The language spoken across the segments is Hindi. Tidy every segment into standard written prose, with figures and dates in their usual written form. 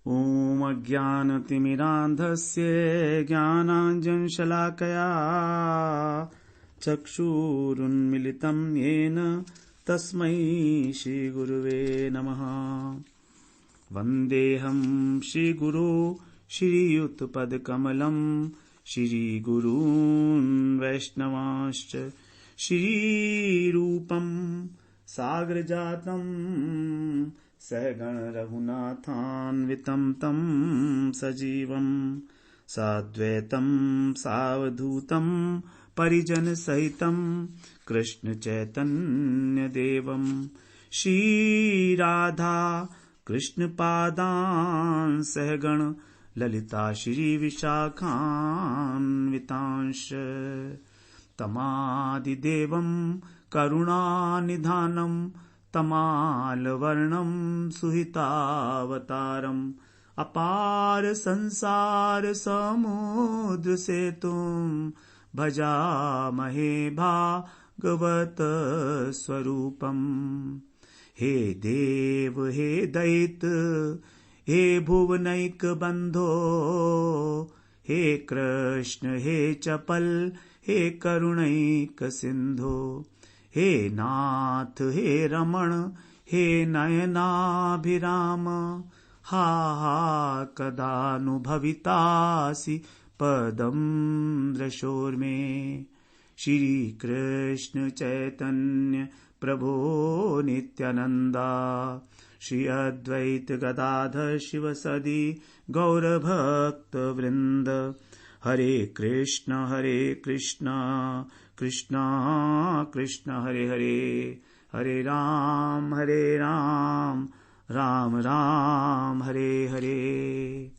ॐ अज्ञानतिमिरान्धस्य ज्ञानाञ्जनशलाकया चक्षुरुन्मिलितं येन तस्मै श्रीगुरुवे नमः। वन्देऽहं श्रीगुरो श्रीयुतपदकमलं श्रीगुरून् वैष्णवांश्च श्रीरूपं सागरजातं सहगण रघुनाथान्वितं तं सजीवं साद्वैतं सावधूतं परिजनसहितं कृष्ण चैतन्य देवं श्रीराधा कृष्ण पादान् सहगण ललिता श्री विशाखान्वितांश तमादिदेवं करुणानिधानं तमालवर्णं सुहितावतारम् अपार संसार समुद्र सेतुं भजामहे भागवत स्वरूपम्। हे देव हे दैत हे भुवनैक बंधो हे कृष्ण हे चपल हे करुणैक सिंधो हे नाथ हे रमण हे नयनाभिराम हा हा कदानुभवितासि पदं दृशोर्मे। श्री कृष्ण चैतन्य प्रभो नित्यानंदा श्री अद्वैत गदाधर शिवसदि गौरभक्त वृंद। हरे कृष्ण कृष्ण कृष्ण हरे हरे, हरे राम राम राम हरे हरे।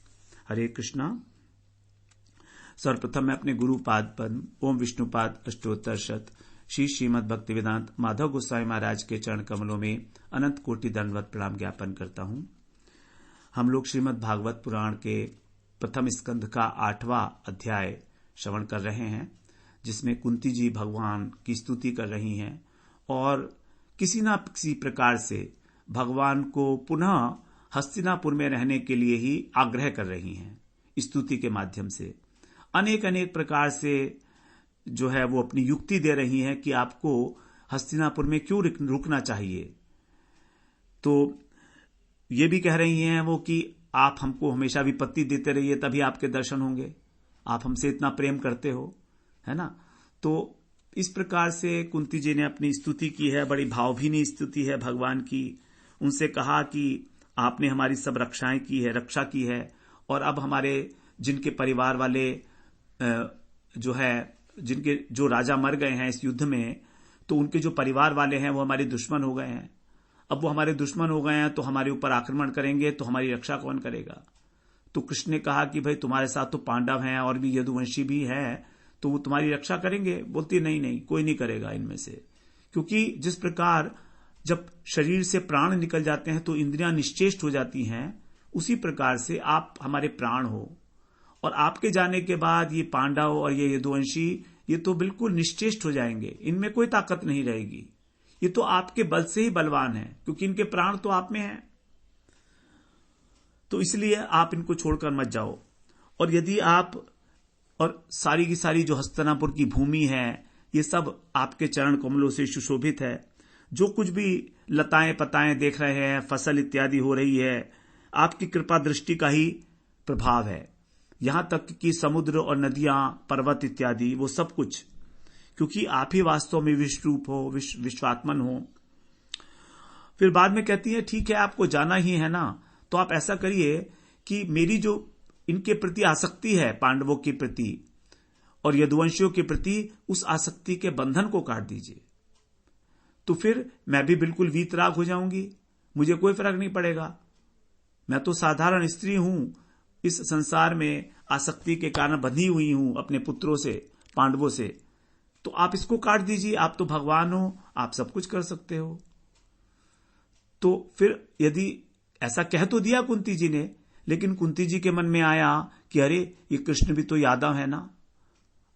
हरे कृष्णा। सर्वप्रथम मैं अपने गुरुपाद पद्म ओम विष्णुपाद अष्टोत्तर शत श्री श्रीमद् भक्तिवेदांत माधव गोस्वामी महाराज के चरण कमलों में अनंत कोटि दंडवत प्रणाम ज्ञापन करता हूं। हम लोग श्रीमद् भागवत पुराण के प्रथम स्कंध का 8वां अध्याय श्रवण कर रहे हैं, जिसमें कुंती जी भगवान की स्तुति कर रही हैं और किसी न किसी प्रकार से भगवान को पुनः हस्तिनापुर में रहने के लिए ही आग्रह कर रही हैं। स्तुति के माध्यम से अनेक प्रकार से जो है वो अपनी युक्ति दे रही हैं कि आपको हस्तिनापुर में क्यों रुकना चाहिए। तो ये भी कह रही हैं वो कि आप हमको हमेशा विपत्ति देते रहिए तभी आपके दर्शन होंगे, आप हमसे इतना प्रेम करते हो, है ना। तो इस प्रकार से कुंती जी ने अपनी स्तुति की है, बड़ी भावभीनी स्तुति है भगवान की। उनसे कहा कि आपने हमारी सब रक्षाएं की है, रक्षा की है, और अब हमारे जिनके परिवार वाले जो राजा मर गए हैं इस युद्ध में, तो उनके जो परिवार वाले हैं वो हमारे दुश्मन हो गए हैं। अब वो हमारे दुश्मन हो गए हैं तो हमारे ऊपर आक्रमण करेंगे तो हमारी रक्षा कौन करेगा। तो कृष्ण ने कहा कि भाई तुम्हारे साथ तो पांडव हैं और भी यदुवंशी भी हैं, तो वो तुम्हारी रक्षा करेंगे। बोलती नहीं कोई नहीं करेगा इनमें से, क्योंकि जिस प्रकार जब शरीर से प्राण निकल जाते हैं तो इंद्रियां निश्चेष्ट हो जाती हैं, उसी प्रकार से आप हमारे प्राण हो, और आपके जाने के बाद ये पांडव और ये यदुवंशी ये तो बिल्कुल निश्चेष्ट हो जाएंगे, इनमें कोई ताकत नहीं रहेगी। ये तो आपके बल से ही बलवान है, क्योंकि इनके प्राण तो आप में हैं। तो इसलिए आप इनको छोड़कर मत जाओ। और यदि आप और सारी की सारी जो हस्तिनापुर की भूमि है ये सब आपके चरण कमलों से सुशोभित है। जो कुछ भी लताएं पताएं देख रहे हैं, फसल इत्यादि हो रही है, आपकी कृपा दृष्टि का ही प्रभाव है। यहां तक कि समुद्र और नदियां, पर्वत इत्यादि वो सब कुछ, क्योंकि आप ही वास्तव में विश्वरूप हो, विश्वात्मन हो। फिर बाद में कहती है ठीक है आपको जाना ही है ना, तो आप ऐसा करिए कि मेरी जो इनके प्रति आसक्ति है, पांडवों के प्रति और यदुवंशियों के प्रति, उस आसक्ति के बंधन को काट दीजिए। तो फिर मैं भी बिल्कुल वीतराग हो जाऊंगी, मुझे कोई फर्क नहीं पड़ेगा। मैं तो साधारण स्त्री हूं, इस संसार में आसक्ति के कारण बंधी हुई हूं अपने पुत्रों से, पांडवों से। तो आप इसको काट दीजिए, आप तो भगवान हो, आप सब कुछ कर सकते हो। तो फिर यदि ऐसा कह तो दिया कुंती जी ने, लेकिन कुंती जी के मन में आया कि अरे ये कृष्ण भी तो यादव है ना।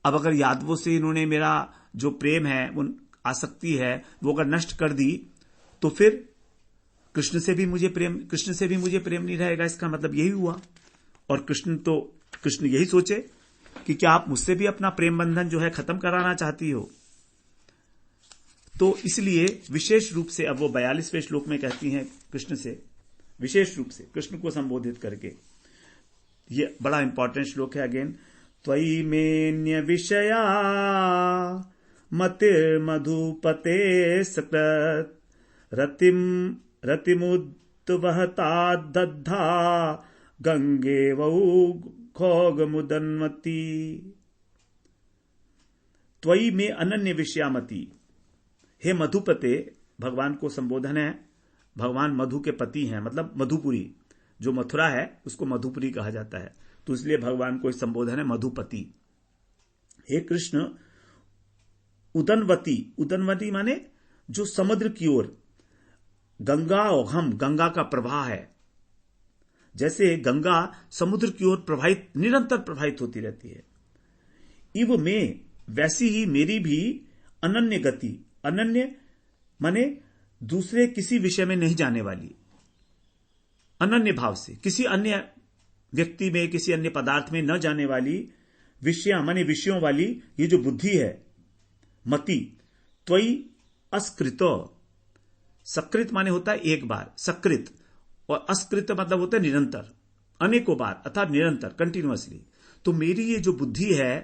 अब अगर यादवों से इन्होंने मेरा जो प्रेम है, वो आसक्ति है, वो अगर नष्ट कर दी तो फिर कृष्ण से भी मुझे प्रेम नहीं रहेगा, इसका मतलब यही हुआ। और कृष्ण यही सोचे कि क्या आप मुझसे भी अपना प्रेम बंधन जो है खत्म कराना चाहती हो। तो इसलिए विशेष रूप से अब वो 42वें श्लोक में कहती हैं कृष्ण से, विशेष रूप से कृष्ण को संबोधित करके। ये बड़ा इंपॉर्टेंट श्लोक है। अगेन, त्वयि मेन्य विषया मतिर्मधुपते सकृत रतिमुद्वहता दद्धा गंगेवौ घोगमुदन्मती। त्वयि में अनन्य विषयामति, हे मधुपते, भगवान को संबोधन है। भगवान मधु के पति हैं, मतलब मधुपुरी, जो मथुरा है उसको मधुपुरी कहा जाता है, तो इसलिए भगवान को संबोधन है मधुपति। हे कृष्ण, उदनवती माने जो समुद्र की ओर, गंगा ओघम, गंगा का प्रवाह है। जैसे गंगा समुद्र की ओर निरंतर प्रवाहित होती रहती है, इव में वैसी ही मेरी भी अनन्य गति, अनन्य माने दूसरे किसी विषय में नहीं जाने वाली, अनन्य भाव से किसी अन्य व्यक्ति में, किसी अन्य पदार्थ में न जाने वाली, विषया माने विषयों वाली ये जो बुद्धि है, मति, त्वयि अस्कृत, सकृत माने होता है एक बार, सकृत, और अस्कृत मतलब होता है निरंतर, अनेकों बार, अर्थात निरंतर, कंटिन्यूअसली। तो मेरी ये जो बुद्धि है,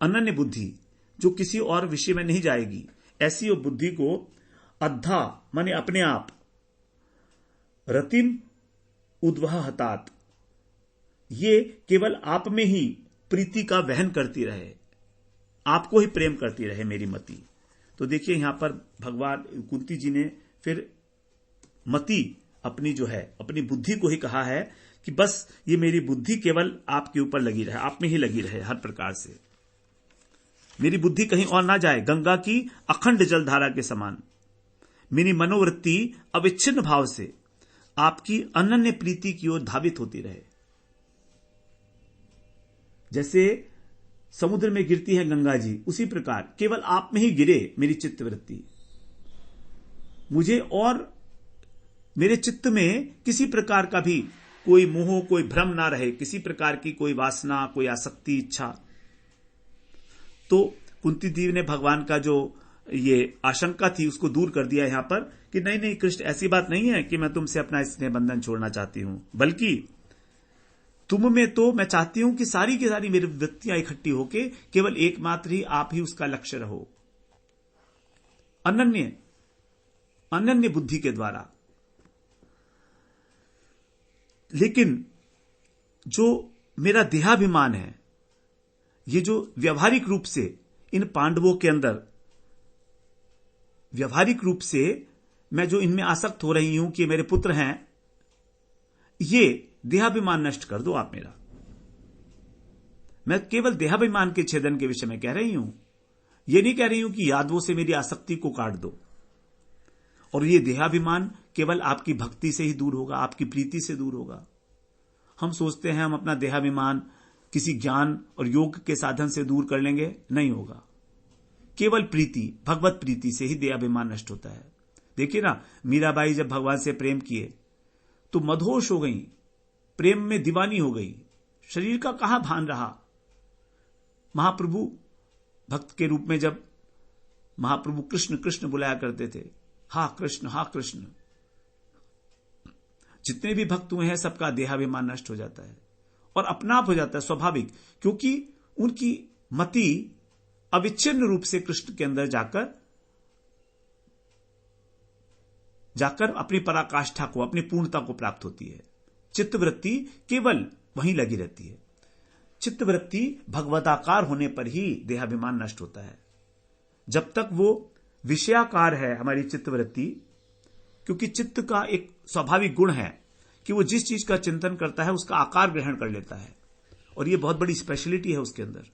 अनन्य बुद्धि, जो किसी और विषय में नहीं जाएगी, ऐसी बुद्धि को अद्धा माने अपने आप, रतिम उद्वहतात, ये केवल आप में ही प्रीति का वहन करती रहे, आपको ही प्रेम करती रहे मेरी मति। तो देखिए यहां पर भगवान कुंती जी ने फिर मति अपनी जो है, अपनी बुद्धि को ही कहा है कि बस ये मेरी बुद्धि केवल आपके ऊपर लगी रहे, आप में ही लगी रहे हर प्रकार से, मेरी बुद्धि कहीं और ना जाए, गंगा की अखंड जलधारा के समान मेरी मनोवृत्ति अविच्छिन्न भाव से आपकी अनन्य प्रीति की ओर धावित होती रहे। जैसे समुद्र में गिरती है गंगा जी, उसी प्रकार केवल आप में ही गिरे मेरी चित्तवृत्ति, मुझे और मेरे चित्त में किसी प्रकार का भी कोई मोह, कोई भ्रम ना रहे, किसी प्रकार की कोई वासना, कोई आसक्ति, इच्छा। तो कुंती देवी ने भगवान का जो ये आशंका थी उसको दूर कर दिया यहां पर कि नहीं नहीं कृष्ण, ऐसी बात नहीं है कि मैं तुमसे अपना स्नेह बंधन छोड़ना चाहती हूं, बल्कि तुम में तो मैं चाहती हूं कि सारी की सारी मेरी वृत्तियां इकट्ठी होके केवल एकमात्र ही आप ही उसका लक्ष्य रहो, अनन्य बुद्धि के द्वारा। लेकिन जो मेरा देहाभिमान है, ये जो व्यावहारिक रूप से इन पांडवों के अंदर, व्यावहारिक रूप से मैं जो इनमें आसक्त हो रही हूं कि मेरे पुत्र हैं, ये देहाभिमान नष्ट कर दो आप मेरा। मैं केवल देहाभिमान के छेदन के विषय में कह रही हूं, ये नहीं कह रही हूं कि यादवों से मेरी आसक्ति को काट दो। और ये देहाभिमान केवल आपकी भक्ति से ही दूर होगा, आपकी प्रीति से दूर होगा। हम सोचते हैं हम अपना देहाभिमान किसी ज्ञान और योग के साधन से दूर कर लेंगे, नहीं होगा। केवल प्रीति, भगवत प्रीति से ही देहाभिमान नष्ट होता है। देखिए ना, मीराबाई जब भगवान से प्रेम किए तो मदहोश हो गई, प्रेम में दीवानी हो गई, शरीर का कहां भान रहा। महाप्रभु भक्त के रूप में जब महाप्रभु कृष्ण कृष्ण बुलाया करते थे, हा कृष्ण हा कृष्ण, जितने भी भक्त हुए हैं सबका देहाभिमान नष्ट हो जाता है और अपना आप हो जाता है, स्वाभाविक, क्योंकि उनकी मति अविच्छिन्न रूप से कृष्ण के अंदर जाकर अपनी पराकाष्ठा को, अपनी पूर्णता को प्राप्त होती है। चित्तवृत्ति केवल वहीं लगी रहती है। चित्तवृत्ति भगवताकार होने पर ही देहाभिमान नष्ट होता है। जब तक वो विषयाकार है हमारी चित्तवृत्ति, क्योंकि चित्त का एक स्वाभाविक गुण है कि वो जिस चीज का चिंतन करता है उसका आकार ग्रहण कर लेता है, और ये बहुत बड़ी स्पेशलिटी है उसके अंदर।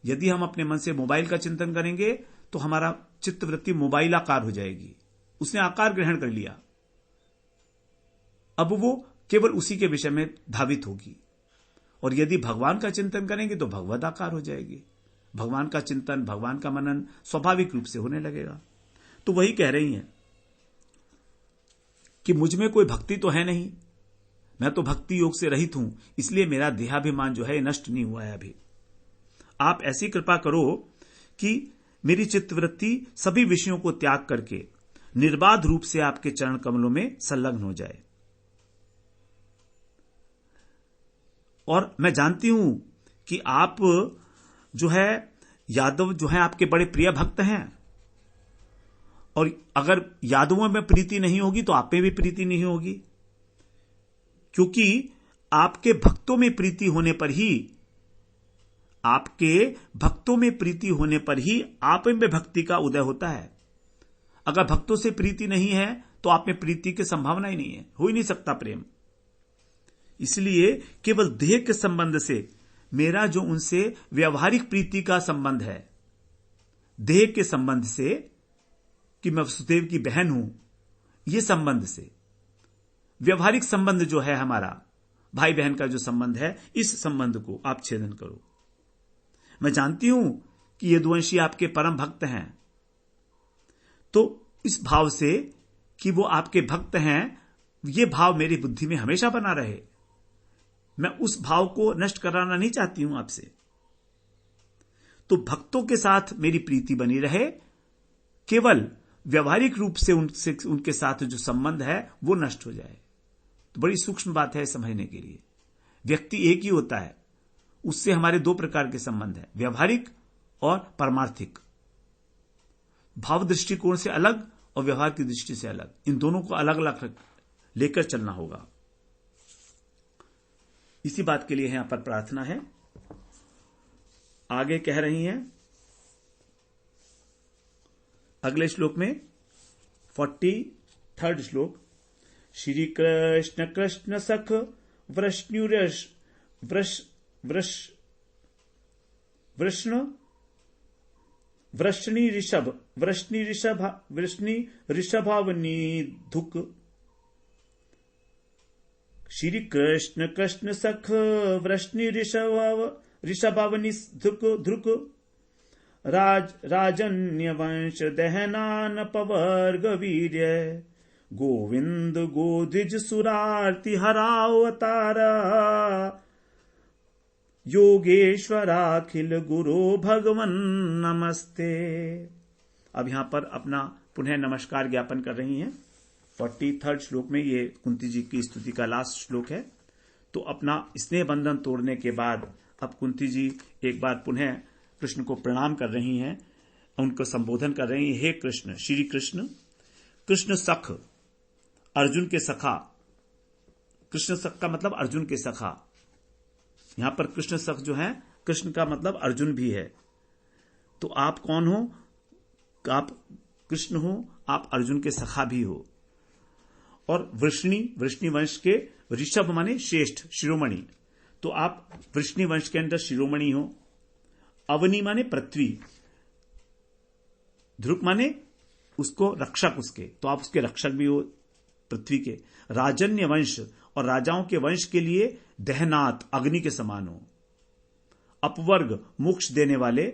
यदि हम अपने मन से मोबाइल का चिंतन करेंगे तो हमारा चित्तवृत्ति मोबाइल आकार हो जाएगी, उसने आकार ग्रहण कर लिया, अब वो केवल उसी के विषय में धावित होगी। और यदि भगवान का चिंतन करेंगे तो भगवत आकार हो जाएगी, भगवान का चिंतन, भगवान का मनन स्वाभाविक रूप से होने लगेगा। तो वही कह रही हैं कि मुझ में कोई भक्ति तो है नहीं, मैं तो भक्ति योग से रहित हूं, इसलिए मेरा देहाभिमान जो है नष्ट नहीं हुआ है अभी। आप ऐसी कृपा करो कि मेरी चित्तवृत्ति सभी विषयों को त्याग करके निर्बाध रूप से आपके चरण कमलों में संलग्न हो जाए। और मैं जानती हूं कि आप जो है यादव जो है आपके बड़े प्रिय भक्त हैं, और अगर यादवों में प्रीति नहीं होगी तो आप में भी प्रीति नहीं होगी, क्योंकि आपके भक्तों में प्रीति होने पर ही, आपके भक्तों में प्रीति होने पर ही आप में भक्ति का उदय होता है। अगर भक्तों से प्रीति नहीं है तो आप में प्रीति की संभावना ही नहीं है, हो ही नहीं सकता प्रेम। इसलिए केवल देह के संबंध से मेरा जो उनसे व्यवहारिक प्रीति का संबंध है, देह के संबंध से कि मैं वसुदेव की बहन हूं, यह संबंध से व्यवहारिक संबंध जो है हमारा भाई बहन का जो संबंध है, इस संबंध को आप छेदन करो। मैं जानती हूं कि यदुवंशी आपके परम भक्त हैं, तो इस भाव से कि वो आपके भक्त हैं, ये भाव मेरी बुद्धि में हमेशा बना रहे। मैं उस भाव को नष्ट कराना नहीं चाहती हूं आपसे। तो भक्तों के साथ मेरी प्रीति बनी रहे, केवल व्यवहारिक रूप से उनके साथ जो संबंध है वो नष्ट हो जाए। तो बड़ी सूक्ष्म बात है समझने के लिए। व्यक्ति एक ही होता है, उससे हमारे दो प्रकार के संबंध हैं, व्यवहारिक और परमार्थिक। भाव दृष्टिकोण से अलग और व्यवहार की दृष्टि से अलग, इन दोनों को अलग अलग लेकर चलना होगा। इसी बात के लिए यहां पर प्रार्थना है। आगे कह रही हैं अगले श्लोक में 43rd श्लोक, श्री कृष्ण कृष्ण सख वृष्णि ऋषभावनी धुक। श्री कृष्ण कृष्ण सख वृष्णि ऋषभावनी धुक। राजन्य वंश दहनान पवर्ग वीर्य। गोविंद गोद्विज सुरार्ति हरावतारा। योगेश्वराखिल गुरु भगवन नमस्ते। अब यहां पर अपना पुनः नमस्कार ज्ञापन कर रही हैं। 43rd श्लोक में ये कुंती जी की स्तुति का लास्ट श्लोक है। तो अपना स्नेह बंधन तोड़ने के बाद अब कुंती जी एक बार पुनः कृष्ण को प्रणाम कर रही हैं, उनको संबोधन कर रही हैं, हे कृष्ण, श्री कृष्ण। कृष्ण सख, अर्जुन के सखा। कृष्ण सख का मतलब अर्जुन के सखा। यहां पर कृष्ण सख जो है, कृष्ण का मतलब अर्जुन भी है। तो आप कौन हो? आप कृष्ण हो, आप अर्जुन के सखा भी हो। और वृष्णि वंश के ऋषभ माने श्रेष्ठ, शिरोमणि। तो आप वृष्णि वंश के अंदर शिरोमणि हो। अवनी माने पृथ्वी, ध्रुव माने उसको रक्षक उसके, तो आप उसके रक्षक भी हो पृथ्वी के। राजन्य वंश, और राजाओं के वंश के लिए दहनात, अग्नि के समान हो। अपवर्ग, मोक्ष देने वाले।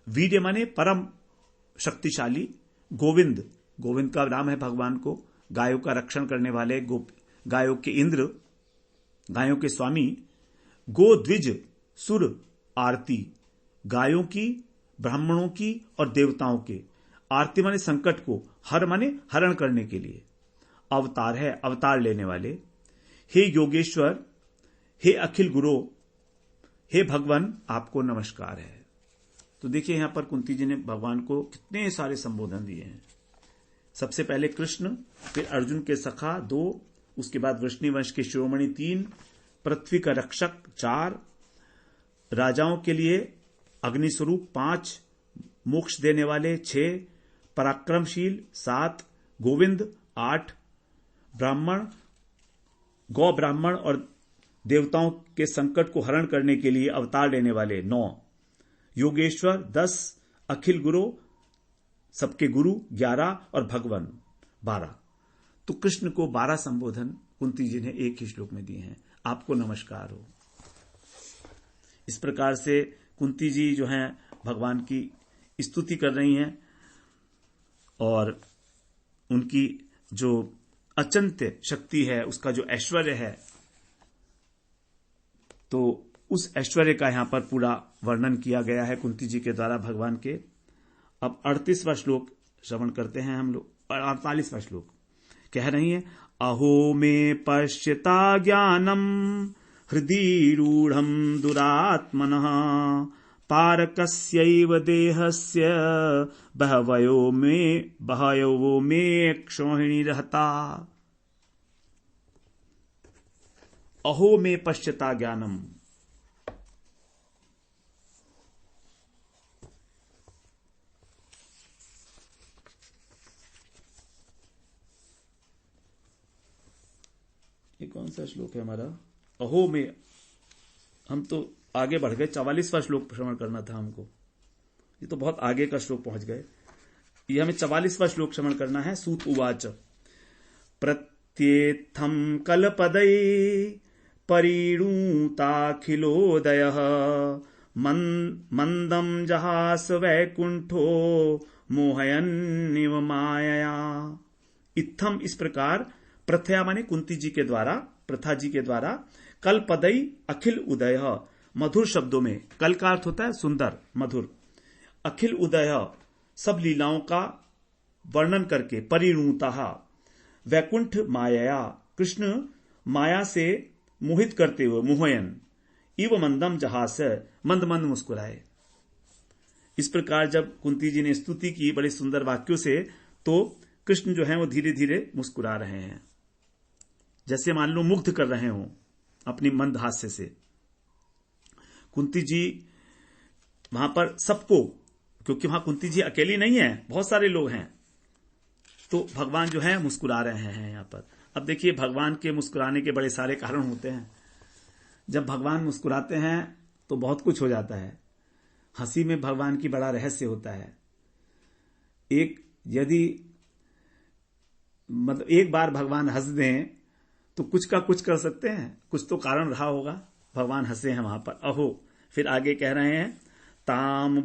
वीर्य माने परम शक्तिशाली। गोविंद, गोविंद का नाम है भगवान को। गायों का रक्षण करने वाले, गायों के इंद्र, गायों के स्वामी। गोद्विज सुर आरती, गायों की, ब्राह्मणों की और देवताओं के। आरती माने संकट को, हर माने हरण करने के लिए। अवतार है, अवतार लेने वाले। हे योगेश्वर, हे अखिल गुरु, हे भगवान, आपको नमस्कार है। तो देखिए यहां पर कुंती जी ने भगवान को कितने सारे संबोधन दिए हैं। सबसे पहले कृष्ण, फिर अर्जुन के सखा 2, उसके बाद वृष्णि वंश के शिरोमणि 3, पृथ्वी का रक्षक 4, राजाओं के लिए अग्नि स्वरूप 5, मोक्ष देने वाले 6, पराक्रमशील 7, गोविंद 8, ब्राह्मण, गौ ब्राह्मण और देवताओं के संकट को हरण करने के लिए अवतार लेने वाले 9, योगेश्वर 10, अखिल गुरु, सबके गुरु 11 और भगवान 12। तो कृष्ण को 12 संबोधन कुंती जी ने एक ही श्लोक में दिए हैं। आपको नमस्कार हो। इस प्रकार से कुंती जी जो हैं भगवान की स्तुति कर रही हैं, और उनकी जो अचिंत्य शक्ति है, उसका जो ऐश्वर्य है, तो उस ऐश्वर्य का यहां पर पूरा वर्णन किया गया है कुंती जी के द्वारा भगवान के। अब 38वां श्लोक श्रवण करते हैं हम लोग। 48वां श्लोक कह रही है, अहो में पश्यता ज्ञानम हृदि रूढ़म दुरात्मनः पारकस्यैव देहस्य बहवयो में क्षोहिणी रहता। अहो में पश्यता ज्ञानम, ये कौन सा श्लोक है हमारा? अहो में, हम तो आगे बढ़ गए, 44वां श्लोक श्रवण करना था हमको, ये तो बहुत आगे का श्लोक पहुंच गए। ये हमें 44वां श्लोक श्रवण करना है। सूत उवाच प्रत्येत्थम कलपदै परिणूताखिलोदयः मंदम जहास वैकुंठो मोहयन्निव मायया। इत्थम, इस प्रकार, प्रथया माने कुंती जी के द्वारा, प्रथा जी के द्वारा, कलपदई अखिल उदय, मधुर शब्दों में, कल का अर्थ होता है सुंदर मधुर, अखिल उदय सब लीलाओं का वर्णन करके, परिणूता वैकुंठ माया, कृष्ण माया से मोहित करते हुए, मोहयन इव मंदम जहास, मंद मंद मुस्कुराए। इस प्रकार जब कुंती जी ने स्तुति की बड़े सुंदर वाक्यों से, तो कृष्ण जो है वो धीरे धीरे मुस्कुरा रहे हैं, जैसे मान लो मुग्ध कर रहे हों अपनी मंद हास्य से। कुंती जी वहां पर सबको, क्योंकि वहां कुंती जी अकेली नहीं है, बहुत सारे लोग हैं, तो भगवान जो है मुस्कुरा रहे हैं यहां पर। अब देखिए, भगवान के मुस्कुराने के बड़े सारे कारण होते हैं। जब भगवान मुस्कुराते हैं तो बहुत कुछ हो जाता है। हंसी में भगवान की बड़ा रहस्य होता है। यदि मतलब एक बार भगवान हंस दें तो कुछ का कुछ कर सकते हैं, कुछ तो कारण रहा होगा, भगवान हंसे हैं वहां पर। अहो, फिर आगे कह रहे हैं, ताम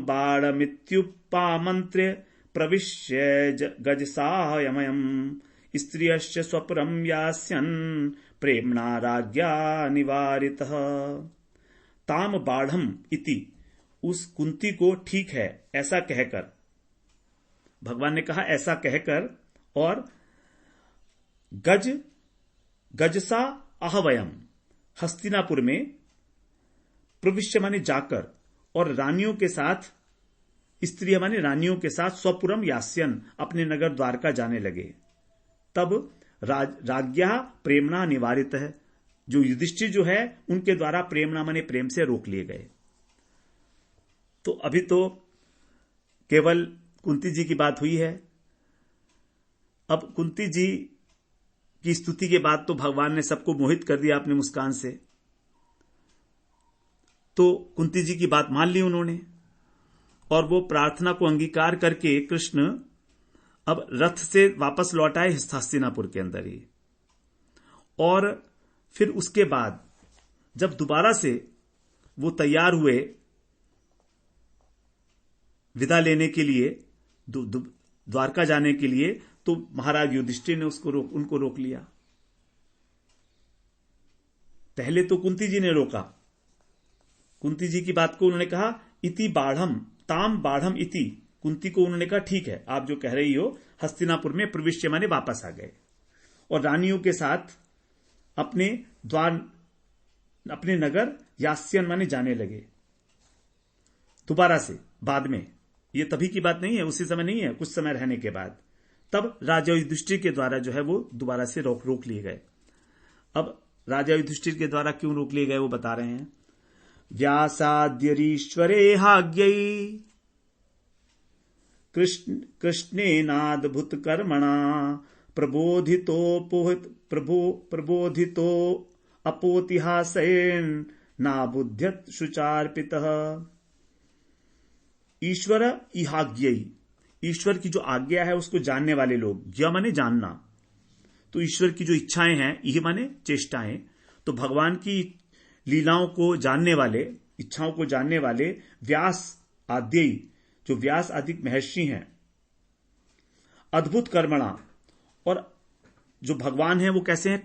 बाणमित्युपामंत्र्य प्रविश्य गजसाहयमयम् स्त्रियश्च स्वपुरं यास्यन् प्रेम्णा राज्ञा निवारितः। ताम बाढ़म इति, उस कुंती को ठीक है ऐसा कहकर, भगवान ने कहा ऐसा कहकर, और गजसा आहवयम, हस्तिनापुर में, प्रविश्य माने जाकर, और रानियों के साथ, स्त्रियां माने रानियों के साथ, स्वपुरम यास्यन, अपने नगर द्वारका जाने लगे। तब राज्ञा प्रेमणा निवारित है, जो युधिष्ठिर जो है उनके द्वारा प्रेमणा माने प्रेम से रोक लिए गए। तो अभी तो केवल कुंती जी की बात हुई है। अब कुंती जी की स्तुति के बाद तो भगवान ने सबको मोहित कर दिया अपनी मुस्कान से, तो कुंती जी की बात मान ली उन्होंने, और वो प्रार्थना को अंगीकार करके कृष्ण अब रथ से वापस लौट आए हस्तिनापुर के अंदर ही। और फिर उसके बाद जब दोबारा से वो तैयार हुए विदा लेने के लिए, द्वारका जाने के लिए, तो महाराज युधिष्ठिर ने उनको रोक लिया। पहले तो कुंती जी ने रोका, कुंती जी की बात को उन्होंने कहा इति बाढ़म, ताम बाढ़म इति, कुंती को उन्होंने कहा ठीक है, आप जो कह रही हो, हस्तिनापुर में प्रविश्य माने वापस आ गए, और रानियों के साथ अपने नगर यास्यन माने जाने लगे दोबारा से। बाद में, ये तभी की बात नहीं है, उसी समय नहीं है, कुछ समय रहने के बाद, तब राजा युधिष्ठिर के द्वारा जो है वो दोबारा से रोक लिए गए। अब राजा युधिष्ठिर के द्वारा क्यों रोक लिए गए वो बता रहे हैं। व्यासाद्यरीश्वरे हाग्यै कृष्णेनाद्भुत कर्मणा प्रबोधितो अपोतिहासेन नाबुध्यत शुचार्पितः। ईश्वर इहाग्यई, ईश्वर की जो आज्ञा है उसको जानने वाले लोग, ज्ञ माने जानना, तो ईश्वर की जो इच्छाएं हैं, इह माने चेष्टाएं, तो भगवान की लीलाओं को जानने वाले, इच्छाओं को जानने वाले व्यास आद्यई, जो व्यास आदि महर्षि हैं, अद्भुत कर्मणा, और जो भगवान है वो कैसे हैं?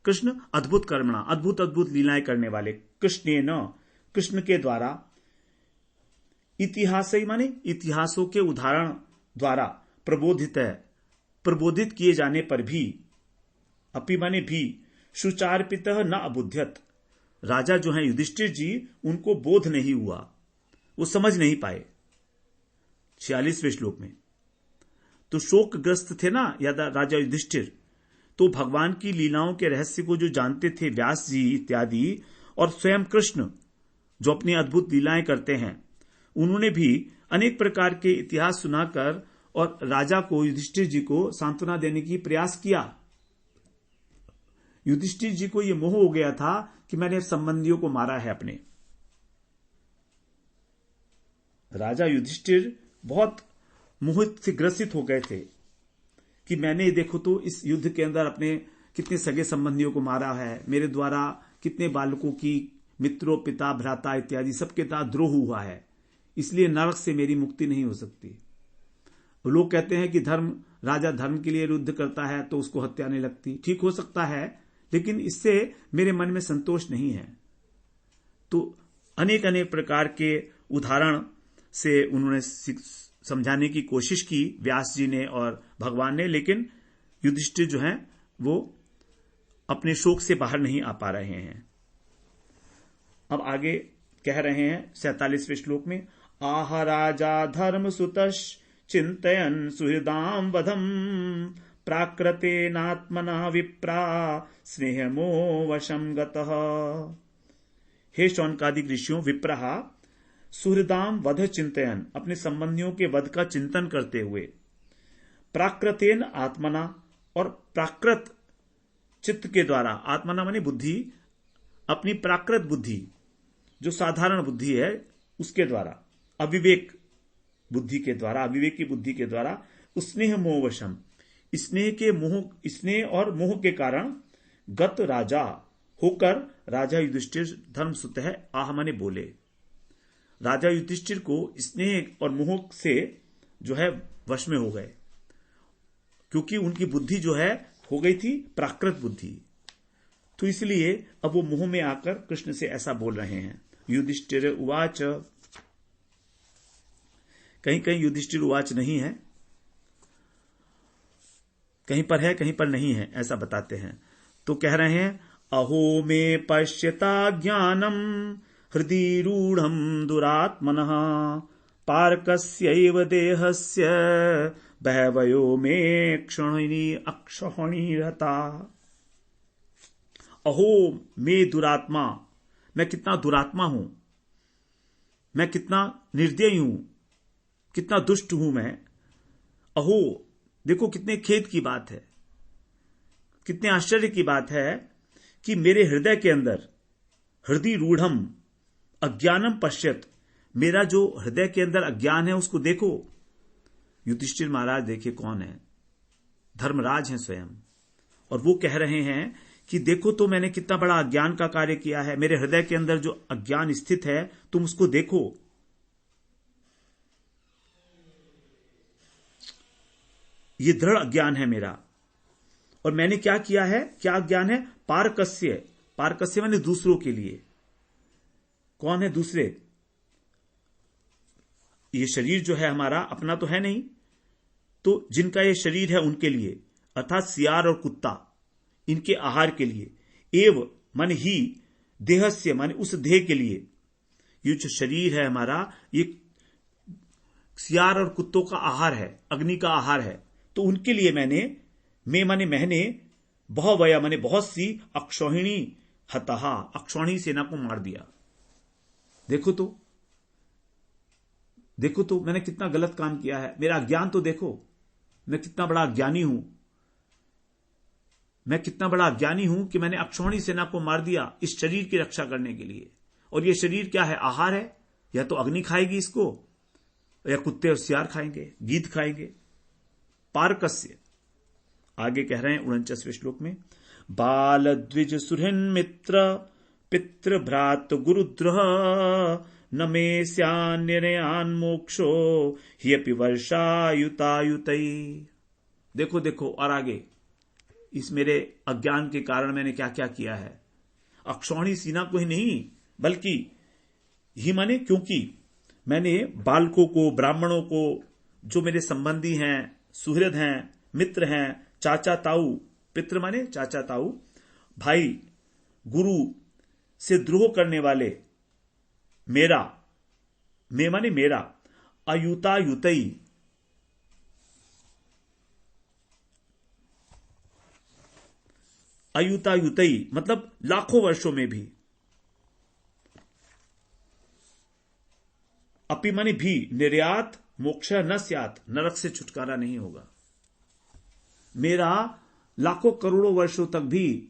कृष्ण अद्भुत कर्मणा, अद्भुत अद्भुत लीलाएं करने वाले। कृष्ण न, कृष्ण के द्वारा, इतिहास ही माने इतिहासों के उदाहरण द्वारा प्रबोधित है, प्रबोधित किए जाने पर भी, अपि माने भी, शुचार्पितः न अबुध्यत, राजा जो है युधिष्ठिर जी, उनको बोध नहीं हुआ, वो समझ नहीं पाए। 46वें श्लोक में तो शोकग्रस्त थे ना याद राजा युधिष्ठिर, तो भगवान की लीलाओं के रहस्य को जो जानते थे व्यास जी इत्यादि, और स्वयं कृष्ण जो अपनी अद्भुत लीलाएं करते हैं, उन्होंने भी अनेक प्रकार के इतिहास सुनाकर और राजा को, युधिष्ठिर जी को सांत्वना देने की प्रयास किया। युधिष्ठिर जी को यह मोह हो गया था कि मैंने संबंधियों को मारा है अपने। राजा युधिष्ठिर बहुत मोहित से ग्रसित हो गए थे कि मैंने देखो तो इस युद्ध के अंदर अपने कितने सगे संबंधियों को मारा है, मेरे द्वारा कितने बालकों की, मित्रों, पिता, भ्राता इत्यादि सबके साथ द्रोह हुआ है, इसलिए नरक से मेरी मुक्ति नहीं हो सकती। लोग कहते हैं कि राजा धर्म के लिए युद्ध करता है तो उसको हत्या नहीं लगती। ठीक हो सकता है, लेकिन इससे मेरे मन में संतोष नहीं है। तो अनेक अनेक प्रकार के उदाहरण से उन्होंने समझाने की कोशिश की व्यास जी ने और भगवान ने, लेकिन युधिष्ठिर जो हैं वो अपने शोक से बाहर नहीं आ पा रहे हैं। अब आगे कह रहे हैं 47वें श्लोक में, आह राजा धर्म सुतश चिंतयन सुहृदाम वधम प्राकृतेनात्मना विप्रा स्नेहमो वशम गतः। हे शौनकादि ऋषियों, विप्रहा सुहृदाम वध चिंतयन, अपने संबंधियों के वध का चिंतन करते हुए, प्राकृतेन आत्मना, और प्राकृत चित्त के द्वारा, आत्मना माने बुद्धि, अपनी प्राकृत बुद्धि जो साधारण बुद्धि है उसके द्वारा, अविवेक बुद्धि के द्वारा, अविवेक की बुद्धि के द्वारा, स्नेह मोहवशम, स्नेह और मोह के कारण गत राजा होकर राजा युधिष्ठिर धर्म सुत है आह माने बोले। राजा युधिष्ठिर को स्नेह और मोह से जो है वश में हो गए, क्योंकि उनकी बुद्धि जो है हो गई थी प्राकृत बुद्धि, तो इसलिए अब वो मोह में आकर कृष्ण से ऐसा बोल रहे हैं। युधिष्ठिर उवाच, कहीं कहीं युधिष्ठिर उवाच नहीं है, कहीं पर है कहीं पर नहीं है, ऐसा बताते हैं। तो कह रहे हैं, अहो में पश्यता ज्ञानम हृदि रूढ़म दुरात्मनः पार्कस्यैव देहस्य बहवयो में क्षणिनी अक्षहणी रहता। अहो मैं दुरात्मा, मैं कितना दुरात्मा हूं, मैं कितना निर्दयी हूं, कितना दुष्ट हूं मैं। अहो देखो कितने खेद की बात है, कितने आश्चर्य की बात है कि मेरे हृदय के अंदर, हृदय रूढ़म अज्ञानम पश्यत, मेरा जो हृदय के अंदर अज्ञान है उसको देखो। युधिष्ठिर महाराज देखिए कौन है, धर्मराज हैं स्वयं, और वो कह रहे हैं कि देखो तो मैंने कितना बड़ा अज्ञान का कार्य किया है, मेरे हृदय के अंदर जो अज्ञान स्थित है तुम उसको देखो। ये दृढ़ अज्ञान है मेरा, और मैंने क्या किया है, क्या अज्ञान है, पारकस्य, पारकस्य माने दूसरों के लिए। कौन है दूसरे? ये शरीर जो है हमारा अपना तो है नहीं, तो जिनका ये शरीर है उनके लिए, अर्थात सियार और कुत्ता, इनके आहार के लिए। एव मन ही देहस्य माने उस देह के लिए, ये जो शरीर है हमारा ये सियार और कुत्तों का आहार है, अग्नि का आहार है, तो उनके लिए मैंने बहुवया माने बहुत सी अक्षौहिणी हतहा, अक्षौहिणी सेना को मार दिया। देखो तो मैंने कितना गलत काम किया है, मेरा अज्ञान तो देखो, मैं कितना बड़ा अज्ञानी हूं, मैं कितना बड़ा अज्ञानी हूं कि मैंने अक्षौहिणी सेना को मार दिया इस शरीर की रक्षा करने के लिए। और यह शरीर क्या है, आहार है, या तो अग्नि खाएगी इसको, या कुत्ते और सियार खाएंगे, गीध खाएंगे। पारकस्य, आगे कह रहे हैं 49वें श्लोक में, बाल द्विज सुहृन मित्र पितृ भ्रात गुरुद्रोह न मे स्यान्यनयान मोक्षो ह्यपि वर्षायुतायुतै। देखो देखो और आगे, इस मेरे अज्ञान के कारण मैंने क्या क्या किया है। अक्षौणी सीना को ही नहीं, बल्कि ही माने क्योंकि मैंने बालकों को, ब्राह्मणों को, जो मेरे संबंधी हैं, सुहृद हैं, मित्र हैं, चाचा ताऊ, पितृ माने चाचा ताऊ, भाई, गुरु से द्रोह करने वाले, मेरा, मैं माने मेरा, अयुता युतई, अयुता युतई मतलब लाखों वर्षों में भी, अपि माने भी, निर्यात मोक्ष न स्यात्, नरक से छुटकारा नहीं होगा। मेरा लाखों करोड़ों वर्षों तक भी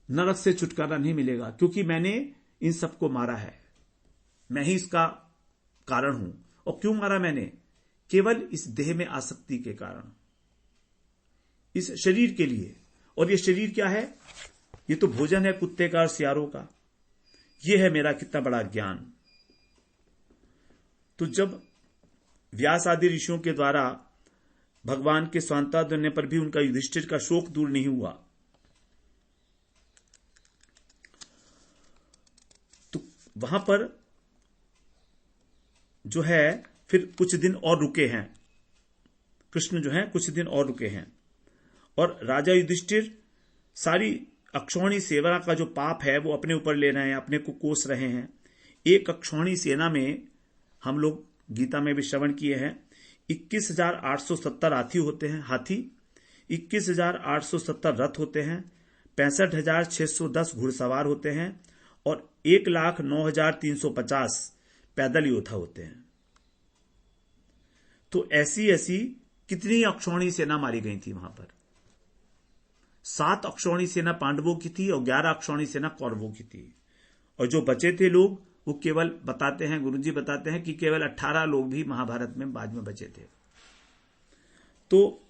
नरक से छुटकारा नहीं मिलेगा, क्योंकि मैंने इन सबको मारा है। मैं ही इसका कारण हूं। और क्यों मारा मैंने? केवल इस देह में आसक्ति के कारण, इस शरीर के लिए। और ये शरीर क्या है? ये तो भोजन है कुत्ते का और सियारों का। ये है मेरा कितना बड़ा ज्ञान। तो जब व्यास आदि ऋषियों के द्वारा भगवान के स्वांतः देने पर भी उनका युधिष्ठिर का शोक दूर नहीं हुआ, तो वहां पर जो है फिर कुछ दिन और रुके हैं। कृष्ण जो है कुछ दिन और रुके हैं, और राजा युधिष्ठिर सारी अक्षौणी सेना का जो पाप है वो अपने ऊपर ले रहे हैं, अपने को कोस रहे हैं। एक अक्षौणी सेना में हम लोग गीता में भी श्रवण किए हैं 21,870 हाथी होते हैं, हाथी 21,870 रथ होते हैं, 65,610 घुड़सवार होते हैं, और 1,09,350 पैदल योद्धा होते हैं। तो ऐसी ऐसी कितनी अक्षौणी सेना मारी गई थी वहां पर। 7 अक्षौणी सेना पांडवों की थी और 11 अक्षौणी सेना कौरवों की थी। और जो बचे थे लोग, वो केवल बताते हैं, गुरुजी बताते हैं कि केवल 18 लोग भी महाभारत में बाद में बचे थे। तो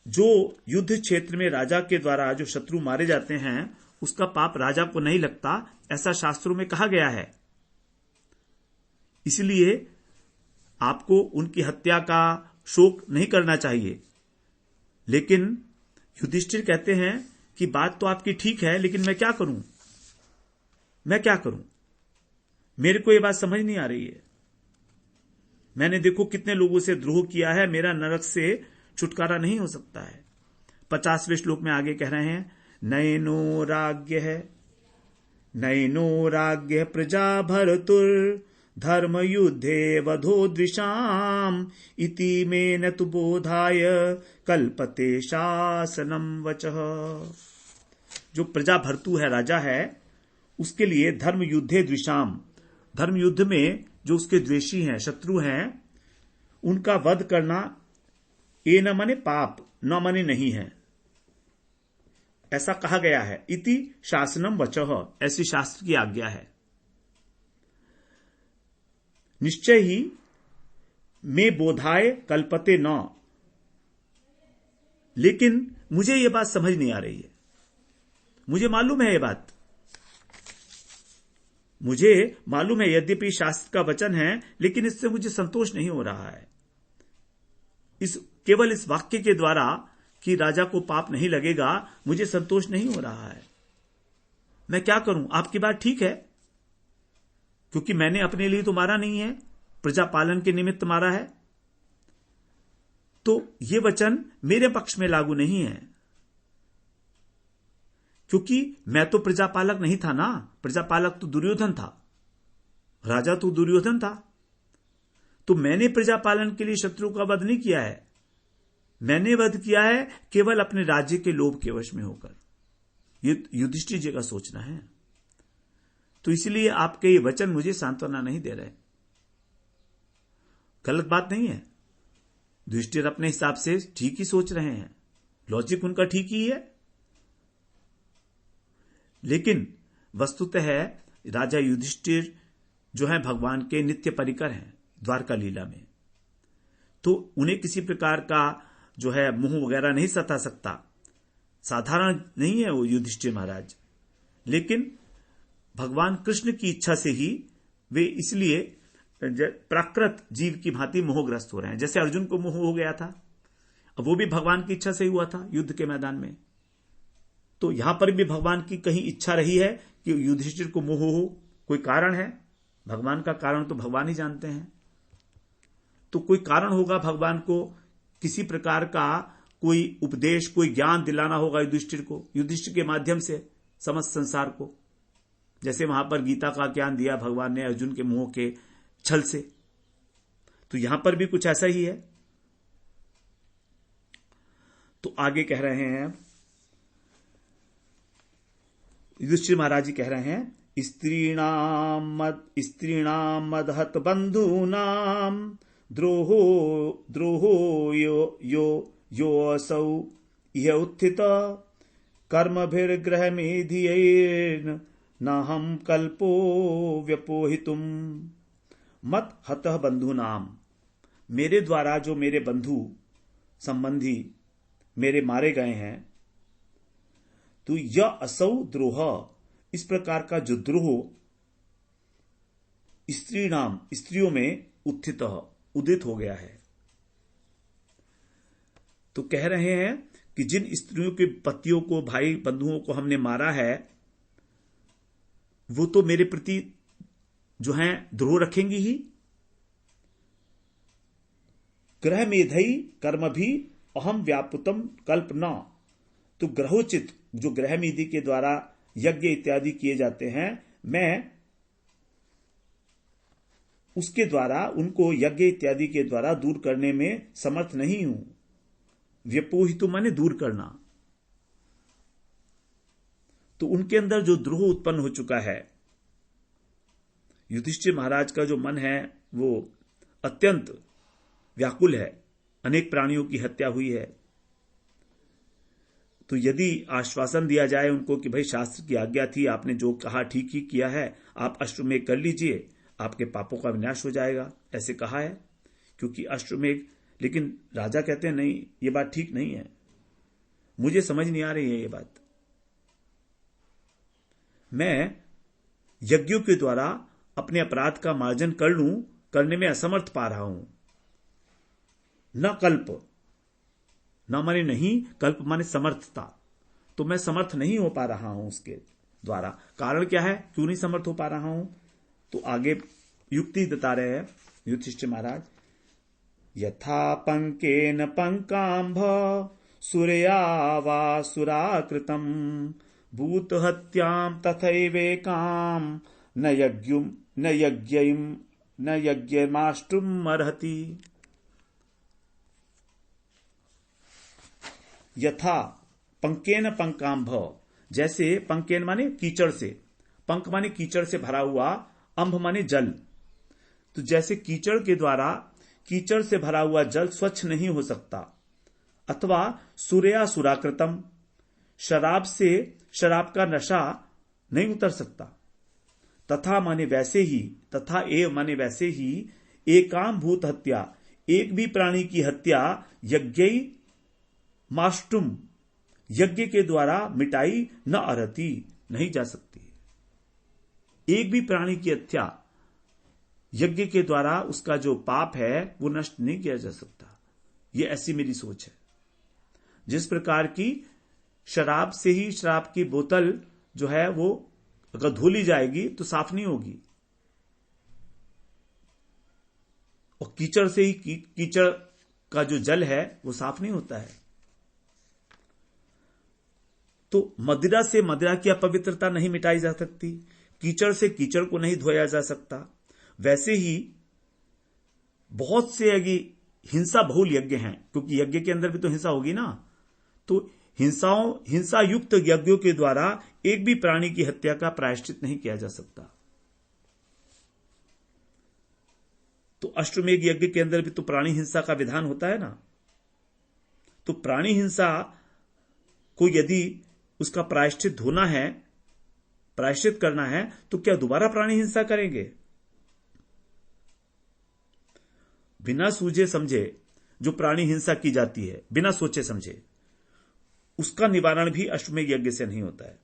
जो युद्ध क्षेत्र में राजा के द्वारा जो शत्रु मारे जाते हैं, उसका पाप राजा को नहीं लगता, ऐसा शास्त्रों में कहा गया है। इसलिए आपको उनकी हत्या का शोक नहीं करना चाहिए। लेकिन युधिष्ठिर कहते हैं कि बात तो आपकी ठीक है, लेकिन मैं क्या करूं, मैं क्या करूं, मेरे को यह बात समझ नहीं आ रही है। मैंने देखो कितने लोगों से द्रोह किया है, मेरा नरक से छुटकारा नहीं हो सकता है। 50वें श्लोक में आगे कह रहे हैं, नयनो राज्ञ प्रजा भरतुर धर्म युद्धे वधोदृशाम इति में न तु बोधाय कल्पते शासनम वचः। जो प्रजा भर्तु है, राजा है, उसके लिए धर्म युद्धे द्विषाम, धर्म युद्ध में जो उसके द्वेषी हैं, शत्रु हैं, उनका वध करना, ये न माने पाप, न माने नहीं है, ऐसा कहा गया है। इति शासनम वचः, ऐसी शास्त्र की आज्ञा है। निश्चय ही में बोधाय कल्पते न, लेकिन मुझे यह बात समझ नहीं आ रही है। मुझे मालूम है ये बात, मुझे मालूम है, यद्यपि शास्त्र का वचन है, लेकिन इससे मुझे संतोष नहीं हो रहा है। केवल इस वाक्य के द्वारा कि राजा को पाप नहीं लगेगा, मुझे संतोष नहीं हो रहा है। मैं क्या करूं? आपकी बात ठीक है, क्योंकि मैंने अपने लिए तो मारा नहीं है, प्रजा पालन के निमित्त मारा है। तो यह वचन मेरे पक्ष में लागू नहीं है, क्योंकि मैं तो प्रजापालक नहीं था ना। प्रजापालक तो दुर्योधन था, राजा तो दुर्योधन था। तो मैंने प्रजापालन के लिए शत्रु का वध नहीं किया है, मैंने वध किया है केवल अपने राज्य के लोभ के वश में होकर। ये युधिष्ठिर जी का सोचना है। तो इसलिए आपके ये वचन मुझे सांत्वना नहीं दे रहे। गलत बात नहीं है, युधिष्ठिर अपने हिसाब से ठीक ही सोच रहे हैं, लॉजिक उनका ठीक ही है। लेकिन वस्तुतः राजा युधिष्ठिर जो है भगवान के नित्य परिकर हैं द्वारका लीला में, तो उन्हें किसी प्रकार का जो है मुंह वगैरह नहीं सता सकता, साधारण नहीं है वो युधिष्ठिर महाराज। लेकिन भगवान कृष्ण की इच्छा से ही वे इसलिए प्राकृत जीव की भांति मोहग्रस्त हो रहे हैं। जैसे अर्जुन को मोह हो गया था, अब वो भी भगवान की इच्छा से ही हुआ था युद्ध के मैदान में। तो यहां पर भी भगवान की कहीं इच्छा रही है कि युधिष्ठिर को मोह हो, कोई कारण है। भगवान का कारण तो भगवान ही जानते हैं। तो कोई कारण होगा भगवान को किसी प्रकार का कोई उपदेश, कोई ज्ञान दिलाना होगा युधिष्ठिर को, युधिष्ठिर के माध्यम से समस्त संसार को। जैसे वहां पर गीता का ज्ञान दिया भगवान ने अर्जुन के मोह के छल से, तो यहां पर भी कुछ ऐसा ही है। तो आगे कह रहे हैं युधिष्ठिर महाराज जी कह रहे हैं, स्त्रीणाम मदहत बंधूनाम द्रोहो यो असौ इह उत्थित कर्मभिर्ग्रह मेधियैर्न न हम कल्पो व्यपोहितुम। मत हतः बंधूनाम, मेरे द्वारा जो मेरे बंधु संबंधी मेरे मारे गए हैं, तो यह असौ द्रोह, इस प्रकार का जो द्रोह स्त्रीणाम, स्त्रियों में उत्थित उदित हो गया है। तो कह रहे हैं कि जिन स्त्रियों के पतियों को, भाई बंधुओं को हमने मारा है, वो तो मेरे प्रति जो हैं द्रोह रखेंगी ही। ग्रह मेधई कर्म भी अहम व्यापुतम कल्पना, तो ग्रहोचित जो ग्रह मेधि के द्वारा यज्ञ इत्यादि किए जाते हैं, मैं उसके द्वारा उनको यज्ञ इत्यादि के द्वारा दूर करने में समर्थ नहीं हूं। व्यपोहितु माने दूर करना। तो उनके अंदर जो द्रोह उत्पन्न हो चुका है, युधिष्ठिर महाराज का जो मन है वो अत्यंत व्याकुल है, अनेक प्राणियों की हत्या हुई है। तो यदि आश्वासन दिया जाए उनको कि भाई शास्त्र की आज्ञा थी, आपने जो कहा ठीक ही किया है, आप अश्वमेध कर लीजिए, आपके पापों का विनाश हो जाएगा, ऐसे कहा है। क्योंकि अश्वमेध, लेकिन राजा कहते हैं नहीं, ये बात ठीक नहीं है, मुझे समझ नहीं आ रही है ये बात। मैं यज्ञों के द्वारा अपने अपराध का मार्जन कर लूं, करने में असमर्थ पा रहा हूं। न कल्प, न माने नहीं, कल्प माने समर्थता, तो मैं समर्थ नहीं हो पा रहा हूं उसके द्वारा। कारण क्या है, क्यों नहीं समर्थ हो पा रहा हूं? तो आगे युक्ति बता रहे हैं युधिष्ठिर महाराज। यथा पंकेन पंकांभ सूर्या वा सुराकृतम भूत हत्याम तथैवेकाम न यज्ञमाष्टुम अर्हति। यथा पंकेन पंकांभ, जैसे पंकेन माने कीचड़ से, पंक माने कीचड़ से भरा हुआ, अंभ माने जल। तो जैसे कीचड़ के द्वारा कीचड़ से भरा हुआ जल स्वच्छ नहीं हो सकता, अथवा सूर्या सुराकृतम, शराब से शराब का नशा नहीं उतर सकता। तथा माने वैसे ही, तथा एव माने वैसे ही, एकाम भूत हत्या, एक भी प्राणी की हत्या यज्ञ माष्टुम, यज्ञ के द्वारा मिटाई न अर्हति, नहीं जा सकती। एक भी प्राणी की हत्या यज्ञ के द्वारा उसका जो पाप है वो नष्ट नहीं किया जा सकता। ये ऐसी मेरी सोच है। जिस प्रकार की शराब से ही शराब की बोतल जो है वो अगर धो ली जाएगी तो साफ नहीं होगी, और कीचड़ से ही कीचड़ का जो जल है वो साफ नहीं होता है। तो मदिरा से मदिरा की अपवित्रता नहीं मिटाई जा सकती, कीचड़ से कीचड़ को नहीं धोया जा सकता। वैसे ही बहुत से हिंसा बहुल यज्ञ हैं, क्योंकि यज्ञ के अंदर भी तो हिंसा होगी ना। तो हिंसा युक्त यज्ञों के द्वारा एक भी प्राणी की हत्या का प्रायश्चित नहीं किया जा सकता। तो अश्वमेध यज्ञ के अंदर भी तो प्राणी हिंसा का विधान होता है ना। तो प्राणी हिंसा को यदि उसका प्रायश्चित होना है, प्रायश्चित करना है, तो क्या दोबारा प्राणी हिंसा करेंगे? बिना सूझे समझे जो प्राणी हिंसा की जाती है, बिना सोचे समझे, उसका निवारण भी अश्वमेध यज्ञ से नहीं होता है।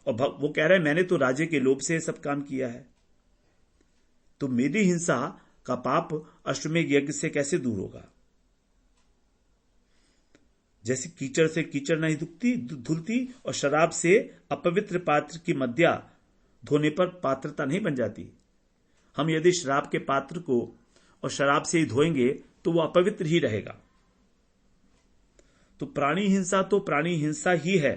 और वो कह रहे हैं मैंने तो राजे के लोभ से सब काम किया है, तो मेरी हिंसा का पाप अश्वमेध यज्ञ से कैसे दूर होगा? जैसे कीचड़ से कीचड़ नहीं धुलती और शराब से अपवित्र पात्र की मध्या धोने पर पात्रता नहीं बन जाती। हम यदि शराब के पात्र को और शराब से ही धोएंगे तो वो अपवित्र ही रहेगा। तो प्राणी हिंसा तो प्राणी हिंसा ही है।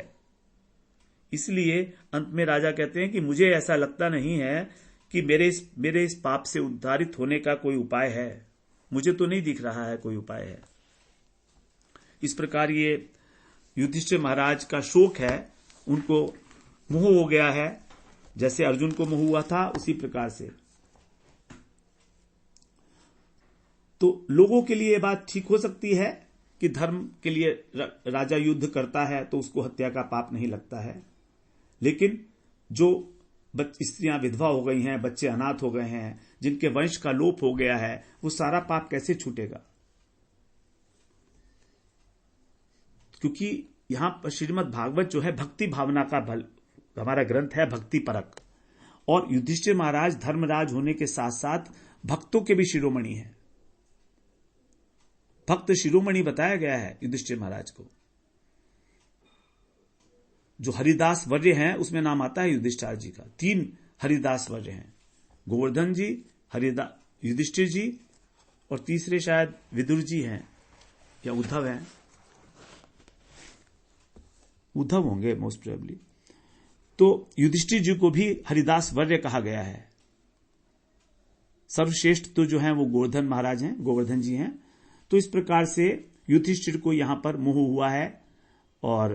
इसलिए अंत में राजा कहते हैं कि मुझे ऐसा लगता नहीं है कि मेरे इस पाप से उद्धारित होने का कोई उपाय है। मुझे तो नहीं दिख रहा है कोई उपाय है। इस प्रकार ये युधिष्ठिर महाराज का शोक है, उनको मोह हो गया है। जैसे अर्जुन को मोह हुआ था उसी प्रकार से। तो लोगों के लिए ये बात ठीक हो सकती है कि धर्म के लिए राजा युद्ध करता है तो उसको हत्या का पाप नहीं लगता है, लेकिन जो स्त्रियां विधवा हो गई हैं, बच्चे अनाथ हो गए हैं, जिनके वंश का लोप हो गया है, वो सारा पाप कैसे छूटेगा? क्योंकि यहां पर श्रीमद् भागवत जो है भक्ति भावना का हमारा ग्रंथ है, भक्ति परक। और युधिष्ठिर महाराज धर्मराज होने के साथ साथ भक्तों के भी शिरोमणि हैं। भक्त शिरोमणि बताया गया है युधिष्ठिर महाराज को। जो हरिदास वर्य हैं उसमें नाम आता है युधिष्ठिर जी का। 3 हरिदास वर्य हैं, गोवर्धन जी, युधिष्ठिर जी और तीसरे शायद विदुर जी हैं या उद्धव हैं। उद्धव होंगे मोस्ट प्रोबेबली। तो युधिष्ठिर जी को भी हरिदास वर्य कहा गया है। सर्वश्रेष्ठ तो जो हैं वो गोवर्धन महाराज हैं, गोवर्धन जी हैं। तो इस प्रकार से युधिष्ठिर को यहां पर मोह हुआ है और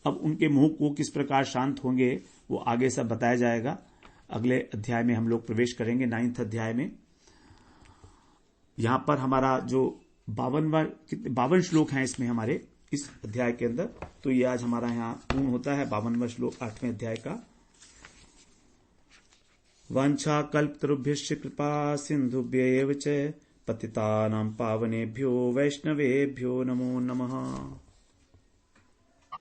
अब उनके मोह को किस प्रकार शांत होंगे वो आगे सब बताया जाएगा। अगले अध्याय में हम लोग प्रवेश करेंगे, 9th अध्याय में। यहां पर हमारा जो 52 श्लोक हैं इसमें हमारे इस अध्याय के अंदर, तो ये आज हमारा यहां पूर्ण होता है 52वां श्लोक 8वें अध्याय का। वांछा कल्पतरुभ्यश्च कृपा सिंधुभ्यैव च पतितानां पावनेभ्यो वैष्णवेभ्यो नमो नमः।